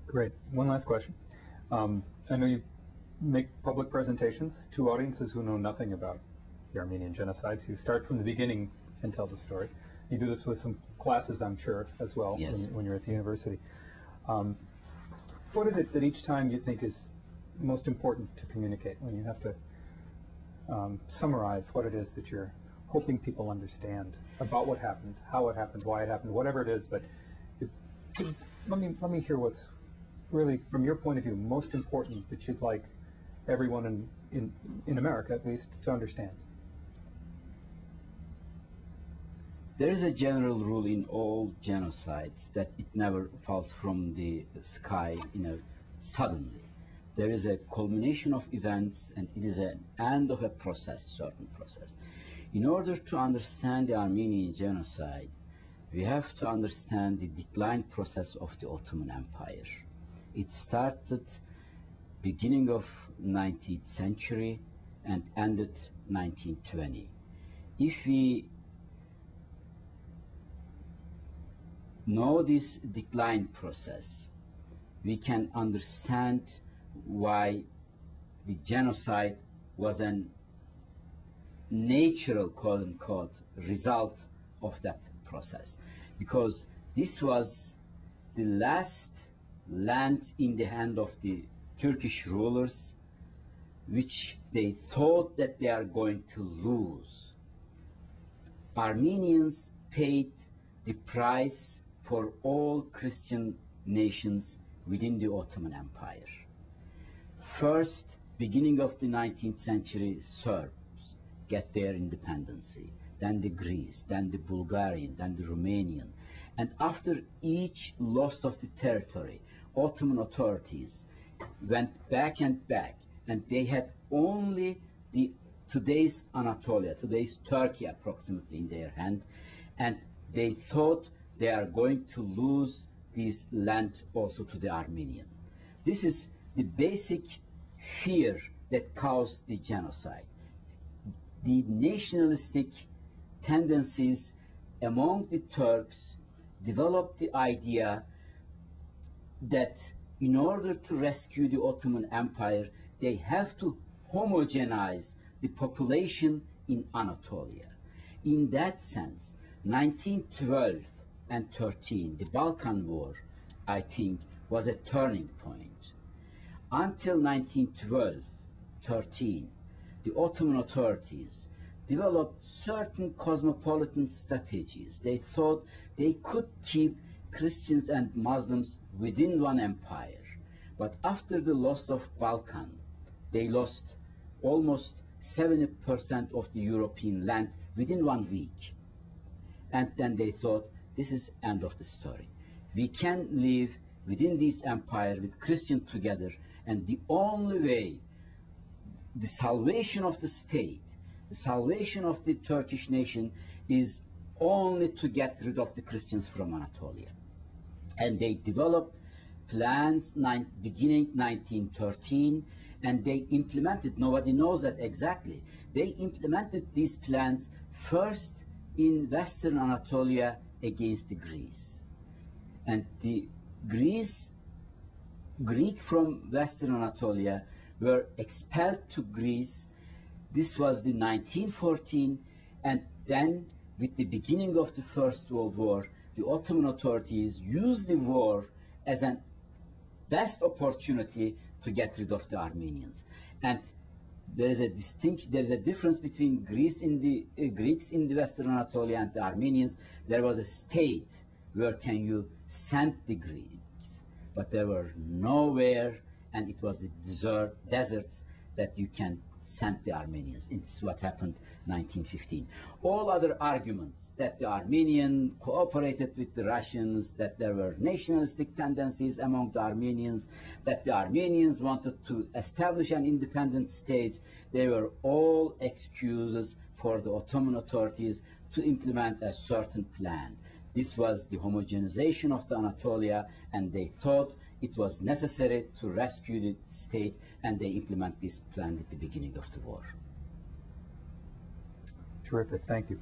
Great. One last question. I know you make public presentations to audiences who know nothing about the Armenian Genocide. So you start from the beginning and tell the story. You do this with some classes, I'm sure, as well, yes, when you're at the university. What is it that each time you think is most important to communicate when you have to summarize what it is that you're hoping people understand about what happened, how it happened, why it happened, whatever it is? But let me hear what's really, from your point of view, most important that you'd like everyone in America, at least, to understand. There is a general rule in all genocides that it never falls from the sky, suddenly. There is a culmination of events, and it is an end of a process, certain process. In order to understand the Armenian genocide, we have to understand the decline process of the Ottoman Empire. It started beginning of 19th century and ended 1920. If we know this decline process, we can understand why the genocide was a natural, quote-unquote, result of that process. Because this was the last land in the hand of the Turkish rulers, which they thought that they are going to lose. Armenians paid the price for all Christian nations within the Ottoman Empire. First, beginning of the 19th century, Serbs get their independence, then the Greece, then the Bulgarian, then the Romanian. And after each loss of the territory, Ottoman authorities went back and back, and they had only today's Anatolia, today's Turkey approximately in their hand, and they thought they are going to lose this land also to the Armenian. This is the basic fear that caused the genocide. The nationalistic tendencies among the Turks developed the idea that in order to rescue the Ottoman Empire, they have to homogenize the population in Anatolia. In that sense, 1912 and 13, the Balkan War, I think, was a turning point. Until 1912-13, the Ottoman authorities developed certain cosmopolitan strategies. They thought they could keep Christians and Muslims within one empire. But after the loss of Balkan, they lost almost 70% of the European land within 1 week. And then they thought, this is end of the story. We can live within this empire with Christians together, and the only way, the salvation of the state, the salvation of the Turkish nation is only to get rid of the Christians from Anatolia. And they developed plans beginning 1913, and they implemented, nobody knows that exactly, they implemented these plans first in Western Anatolia against the Greece. And the Greek from Western Anatolia were expelled to Greece. This was the 1914, and then with the beginning of the First World War, the Ottoman authorities used the war as a best opportunity to get rid of the Armenians. And there is a difference between Greeks in the Western Anatolia and the Armenians. There was a state where can you send the Greeks, but there were nowhere, and it was the deserts that you can send the Armenians. It's what happened 1915. All other arguments that the Armenian cooperated with the Russians, that there were nationalistic tendencies among the Armenians, that the Armenians wanted to establish an independent state, they were all excuses for the Ottoman authorities to implement a certain plan. This was the homogenization of the Anatolia, and they thought it was necessary to rescue the state, and they implement this plan at the beginning of the war. Terrific, thank you.